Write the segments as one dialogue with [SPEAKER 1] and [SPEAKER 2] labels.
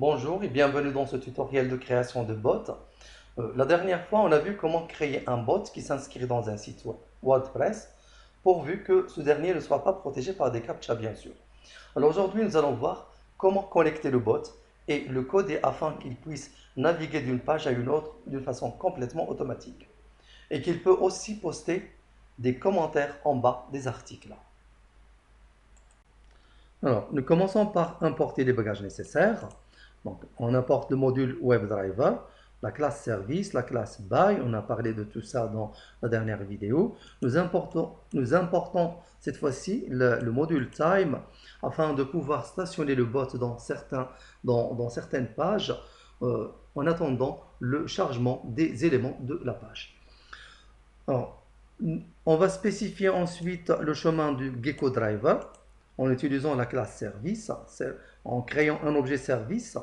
[SPEAKER 1] Bonjour et bienvenue dans ce tutoriel de création de bots. La dernière fois, on a vu comment créer un bot qui s'inscrit dans un site WordPress, pourvu que ce dernier ne soit pas protégé par des captchas, bien sûr. Alors aujourd'hui, nous allons voir comment connecter le bot et le coder afin qu'il puisse naviguer d'une page à une autre d'une façon complètement automatique. Et qu'il peut aussi poster des commentaires en bas des articles. Alors, nous commençons par importer les bagages nécessaires. Donc, on importe le module WebDriver, la classe service, la classe buy. On a parlé de tout ça dans la dernière vidéo. Nous importons cette fois-ci le module time afin de pouvoir stationner le bot dans certaines pages en attendant le chargement des éléments de la page. Alors, on va spécifier ensuite le chemin du Gecko Driver en utilisant la classe service, en créant un objet service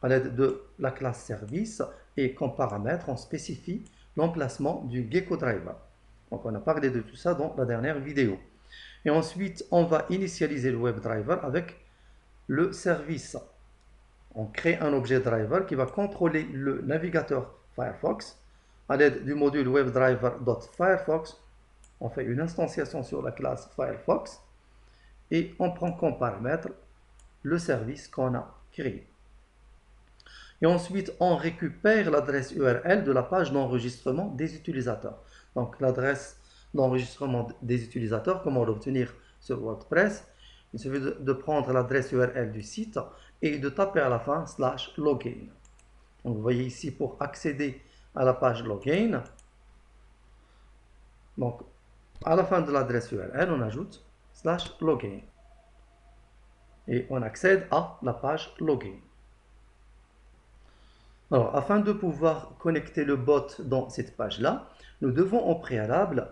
[SPEAKER 1] à l'aide de la classe service et comme paramètre, on spécifie l'emplacement du Gecko Driver. Donc, on a parlé de tout ça dans la dernière vidéo. Et ensuite, on va initialiser le WebDriver avec le service. On crée un objet driver qui va contrôler le navigateur Firefox. À l'aide du module WebDriver.Firefox, on fait une instantiation sur la classe Firefox et on prend comme paramètre le service qu'on a créé. Et ensuite, on récupère l'adresse URL de la page d'enregistrement des utilisateurs. Donc, l'adresse d'enregistrement des utilisateurs, comment l'obtenir sur WordPress? Il suffit de prendre l'adresse URL du site et de taper à la fin /login. Donc, vous voyez ici, pour accéder à la page login, donc, à la fin de l'adresse URL, on ajoute /login. Et on accède à la page login. Alors, afin de pouvoir connecter le bot dans cette page-là, nous devons au préalable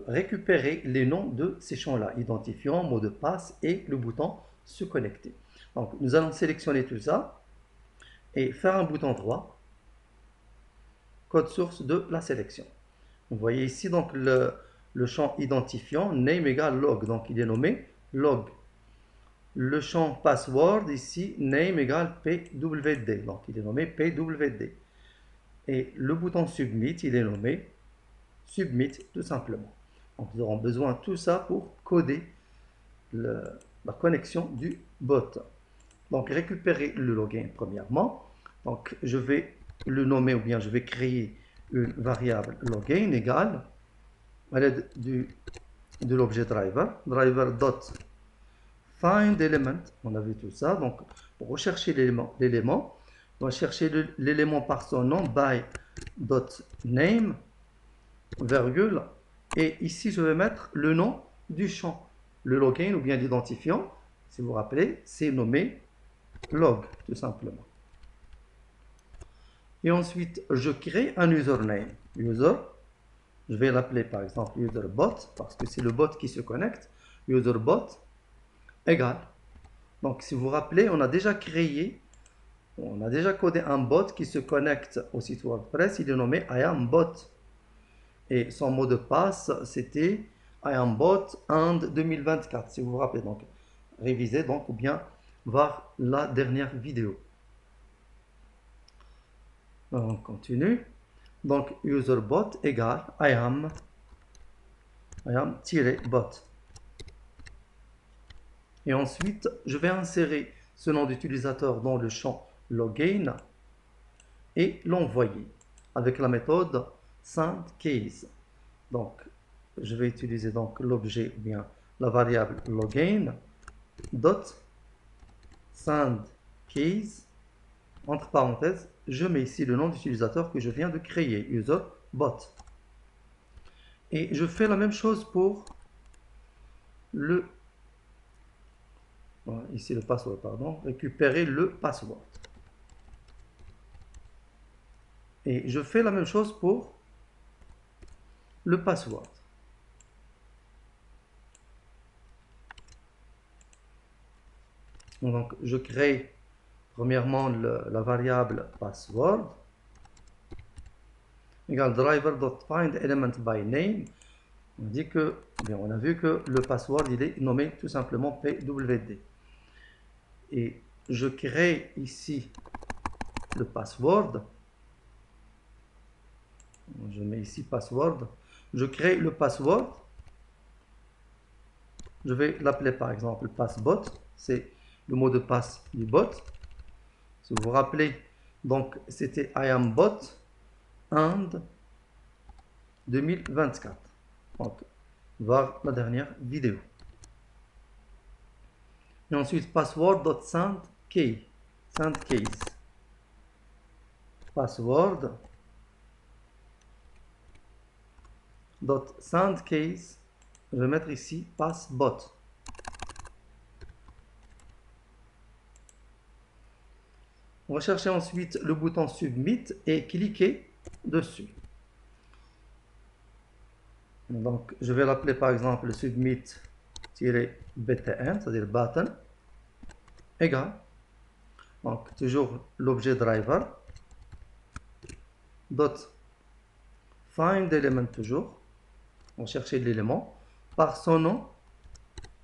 [SPEAKER 1] récupérer les noms de ces champs-là, identifiant, mot de passe et le bouton se connecter. Donc, nous allons sélectionner tout ça et faire un bouton droit, code source de la sélection. Vous voyez ici donc le champ identifiant, name égale log, donc il est nommé log. Le champ password ici, name égale pwd, donc il est nommé pwd. Et le bouton submit, il est nommé submit tout simplement. Donc nous aurons besoin de tout ça pour coder la connexion du bot. Donc récupérer le login premièrement. Donc je vais le nommer ou bien je vais créer une variable login égale à l'aide de l'objet driver, driver.findElement, on a vu tout ça, donc pour rechercher l'élément, on va chercher l'élément par son nom, by.name, virgule, et ici je vais mettre le nom du champ, le login ou bien l'identifiant, si vous vous rappelez, c'est nommé log, tout simplement. Et ensuite, je crée un username, user, je vais l'appeler par exemple userbot, parce que c'est le bot qui se connecte, userbot, égale. Donc si vous vous rappelez, on a déjà codé un bot qui se connecte au site WordPress, il est nommé IamBot. Et son mot de passe, c'était IamBot and 2024, si vous vous rappelez. Donc, révisez donc ou bien voir la dernière vidéo. On continue. Donc, userbot égale Iam-bot. Et ensuite, je vais insérer ce nom d'utilisateur dans le champ login et l'envoyer avec la méthode sendCase. Donc, je vais utiliser donc l'objet ou bien la variable login dot sendCase. Entre parenthèses, je mets ici le nom d'utilisateur que je viens de créer, userbot. Et je fais la même chose pour le ici le password, pardon, récupérer le password. Et je fais la même chose pour le password. Donc, je crée premièrement la variable password égale driver.findElementByName. On a vu que le password il est nommé tout simplement pwd. Et je crée ici le password. Je mets ici password. Je crée le password. Je vais l'appeler par exemple passbot. C'est le mot de passe du bot. Si vous vous rappelez, donc c'était I am bot and 2024. Donc, voir la dernière vidéo. Et ensuite password.sendKey. Sendkeys. Password.sendkeys. Je vais mettre ici passbot. On va chercher ensuite le bouton Submit et cliquer dessus. Donc, je vais l'appeler par exemple Submit-btn, c'est-à-dire button, égal. Donc, toujours l'objet driver, dot find element toujours, on chercher l'élément, par son nom,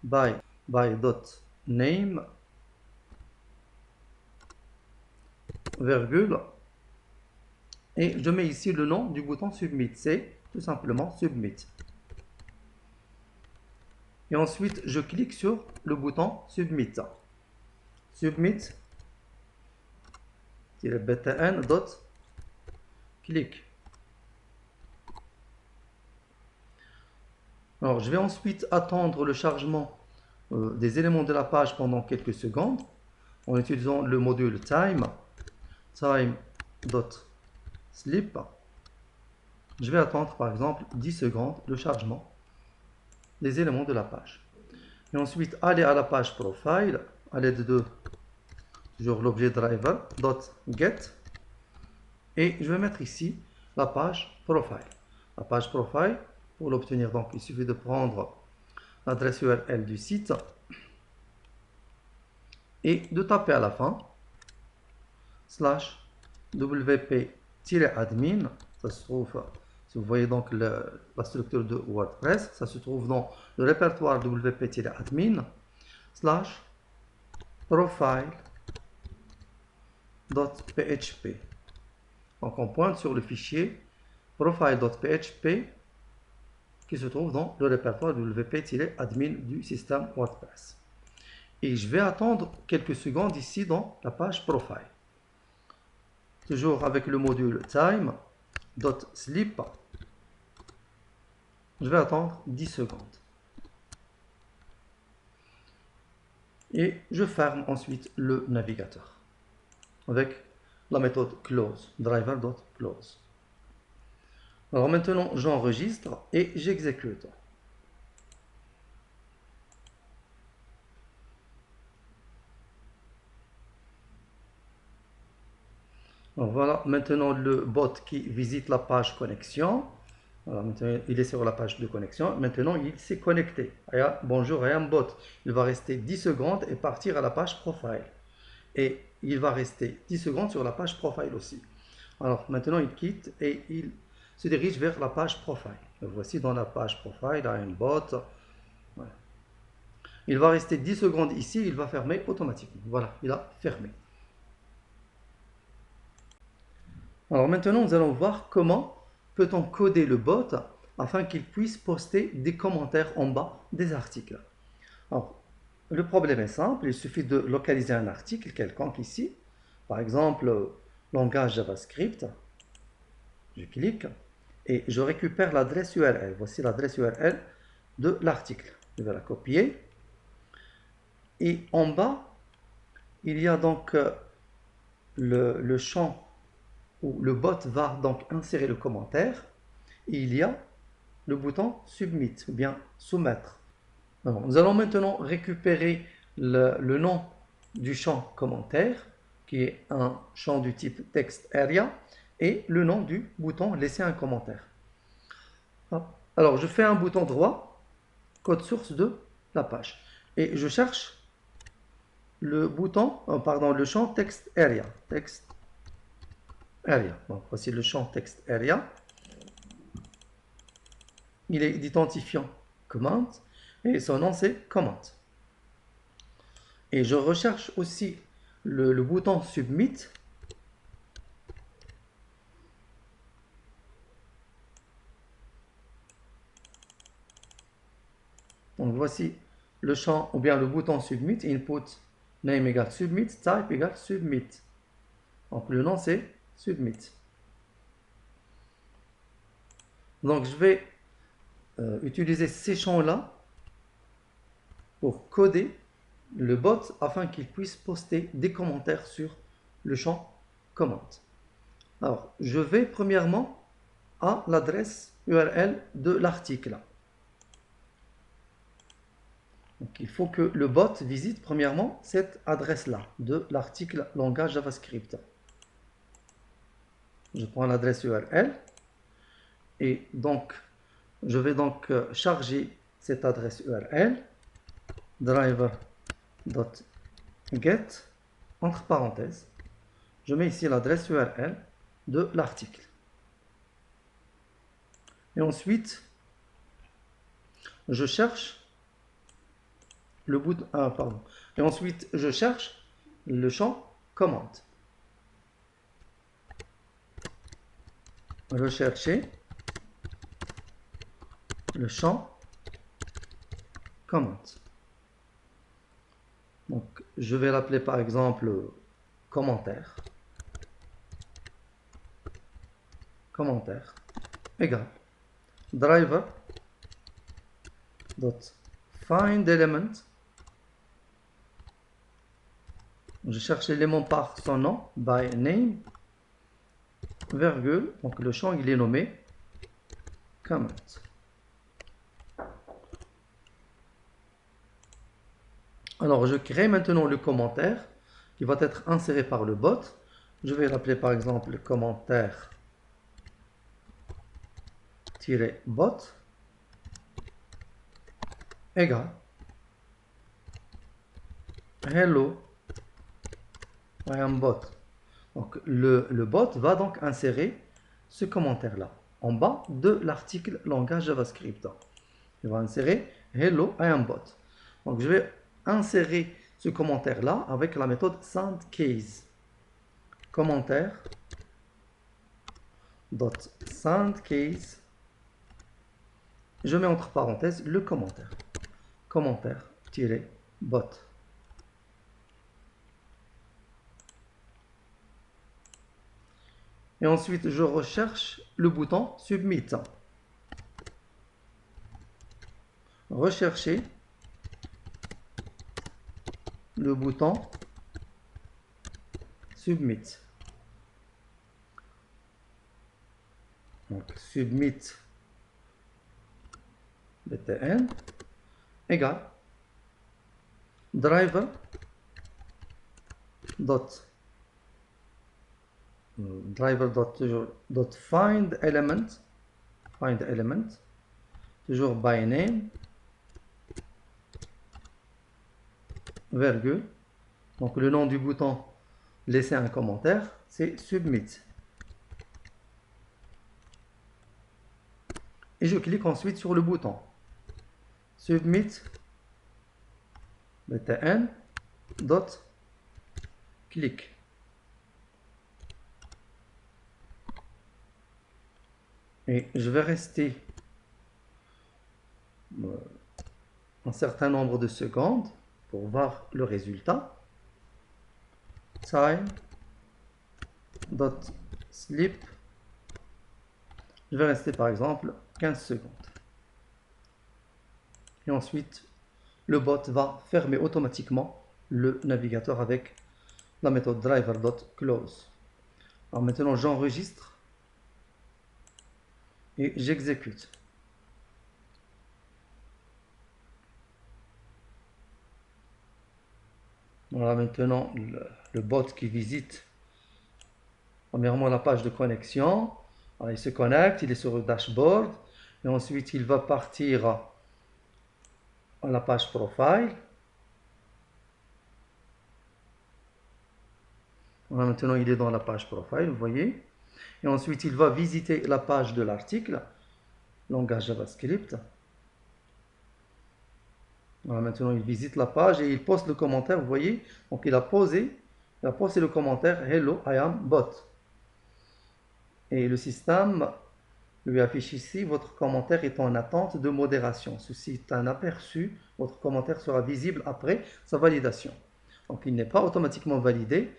[SPEAKER 1] by dot name, virgule, et je mets ici le nom du bouton Submit, c'est tout simplement Submit. Et ensuite, je clique sur le bouton Submit. Submit, btn dot click. Alors, je vais ensuite attendre le chargement des éléments de la page pendant quelques secondes en utilisant le module time.sleep. Je vais attendre par exemple 10 secondes le chargement des éléments de la page. Et ensuite, aller à la page profile à l'aide de toujours l'objet driver.get et je vais mettre ici la page profile. La page profile, pour l'obtenir, donc il suffit de prendre l'adresse URL du site et de taper à la fin /wp-admin. Ça se trouve, si vous voyez donc la structure de WordPress, ça se trouve dans le répertoire wp-admin /profile.php. Donc on pointe sur le fichier profile.php qui se trouve dans le répertoire wp-admin du système WordPress. Et je vais attendre quelques secondes ici dans la page profile. Toujours avec le module time.sleep. Je vais attendre 10 secondes. Et je ferme ensuite le navigateur avec la méthode close, driver.close. Alors maintenant, j'enregistre et j'exécute. Donc voilà, maintenant le bot qui visite la page connexion. Voilà, maintenant il est sur la page de connexion. Maintenant, il s'est connecté. Bonjour, I am bot. Il va rester 10 secondes et partir à la page profile. Et il va rester 10 secondes sur la page profile aussi. Alors maintenant, il quitte et il se dirige vers la page profile. Le voici dans la page profile, I am bot. Voilà. Il va rester 10 secondes ici, il va fermer automatiquement. Voilà, il a fermé. Alors maintenant, nous allons voir comment peut-on coder le bot afin qu'il puisse poster des commentaires en bas des articles. Alors, le problème est simple, il suffit de localiser un article quelconque ici. Par exemple, langage JavaScript. Je clique et je récupère l'adresse URL. Voici l'adresse URL de l'article. Je vais la copier. Et en bas, il y a donc le champ où le bot va donc insérer le commentaire. Et il y a le bouton Submit ou bien soumettre. Alors, nous allons maintenant récupérer le nom du champ commentaire qui est un champ du type text area et le nom du bouton laisser un commentaire. Alors, je fais un bouton droit, code source de la page et je cherche le bouton, le champ text area. Donc, voici le champ text area. Il est d'identifiant comment et son nom c'est comment. Et je recherche aussi le bouton Submit. Donc voici le champ ou bien le bouton Submit, input name égale Submit, type égale Submit. Donc le nom c'est Submit. Donc je vais utiliser ces champs-là pour coder le bot afin qu'il puisse poster des commentaires sur le champ commande. Alors je vais premièrement à l'adresse URL de l'article. Donc, il faut que le bot visite premièrement cette adresse-là de l'article langage JavaScript. Je prends l'adresse URL et donc je vais donc charger cette adresse URL driver.get entre parenthèses. Je mets ici l'adresse URL de l'article. Et ensuite, je cherche le bouton, Et ensuite, je cherche le champ commande. Rechercher le champ commande. Donc, je vais l'appeler par exemple commentaire. Commentaire égale driver.findElement. Je cherche l'élément par son nom, by name, virgule, donc le champ il est nommé comment. Alors je crée maintenant le commentaire qui va être inséré par le bot. Je vais l'appeler par exemple commentaire-bot égale hello I am bot. Donc le bot va donc insérer ce commentaire-là en bas de l'article langage JavaScript. Il va insérer hello I am bot. Donc je vais insérer ce commentaire-là avec la méthode sendCase. Commentaire.sendCase. Je mets entre parenthèses le commentaire. Commentaire-bot. Et ensuite, je recherche le bouton Submit. Rechercher le bouton Submit. Donc, Submit btn égale driver.findElement, toujours by name, virgule. Donc le nom du bouton laisser un commentaire, c'est Submit. Et je clique ensuite sur le bouton Submit btn.click. Et je vais rester un certain nombre de secondes pour voir le résultat. Time.sleep. Je vais rester par exemple 15 secondes. Et ensuite, le bot va fermer automatiquement le navigateur avec la méthode driver.close. Alors maintenant, j'enregistre et j'exécute. Voilà maintenant le bot qui visite premièrement la page de connexion. Alors, il se connecte, il est sur le dashboard et ensuite il va partir à la page profile. Voilà, maintenant il est dans la page profile, vous voyez. Et ensuite il va visiter la page de l'article, langage JavaScript. Voilà, maintenant il visite la page et il poste le commentaire, vous voyez. Donc il a posé Il a posté le commentaire Hello, I am bot. Et le système lui affiche ici votre commentaire est en attente de modération. Ceci est un aperçu. Votre commentaire sera visible après sa validation. Donc il n'est pas automatiquement validé.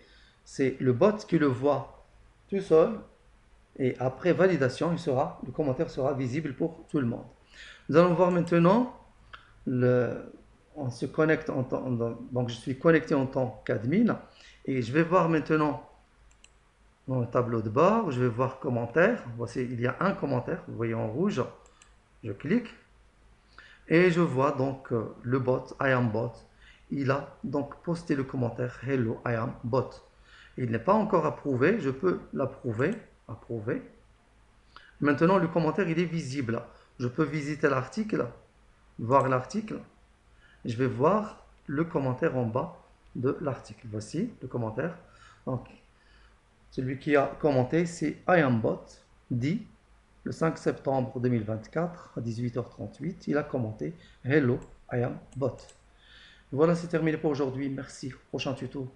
[SPEAKER 1] C'est le bot qui le voit tout seul. Et après validation, le commentaire sera visible pour tout le monde. Nous allons voir maintenant, on se connecte donc je suis connecté en tant qu'admin et je vais voir maintenant dans le tableau de bord, je vais voir commentaires. Voici, il y a un commentaire, vous voyez en rouge, je clique et je vois donc le bot, I am bot. Il a donc posté le commentaire Hello, I am bot. Il n'est pas encore approuvé, je peux l'approuver, approuver. Maintenant, le commentaire, il est visible. Je peux visiter l'article, voir l'article. Je vais voir le commentaire en bas de l'article. Voici le commentaire. Donc, celui qui a commenté, c'est IamBot, dit le 5 septembre 2024 à 18h38. Il a commenté Hello, I am bot. Voilà, c'est terminé pour aujourd'hui. Merci. Prochain tuto.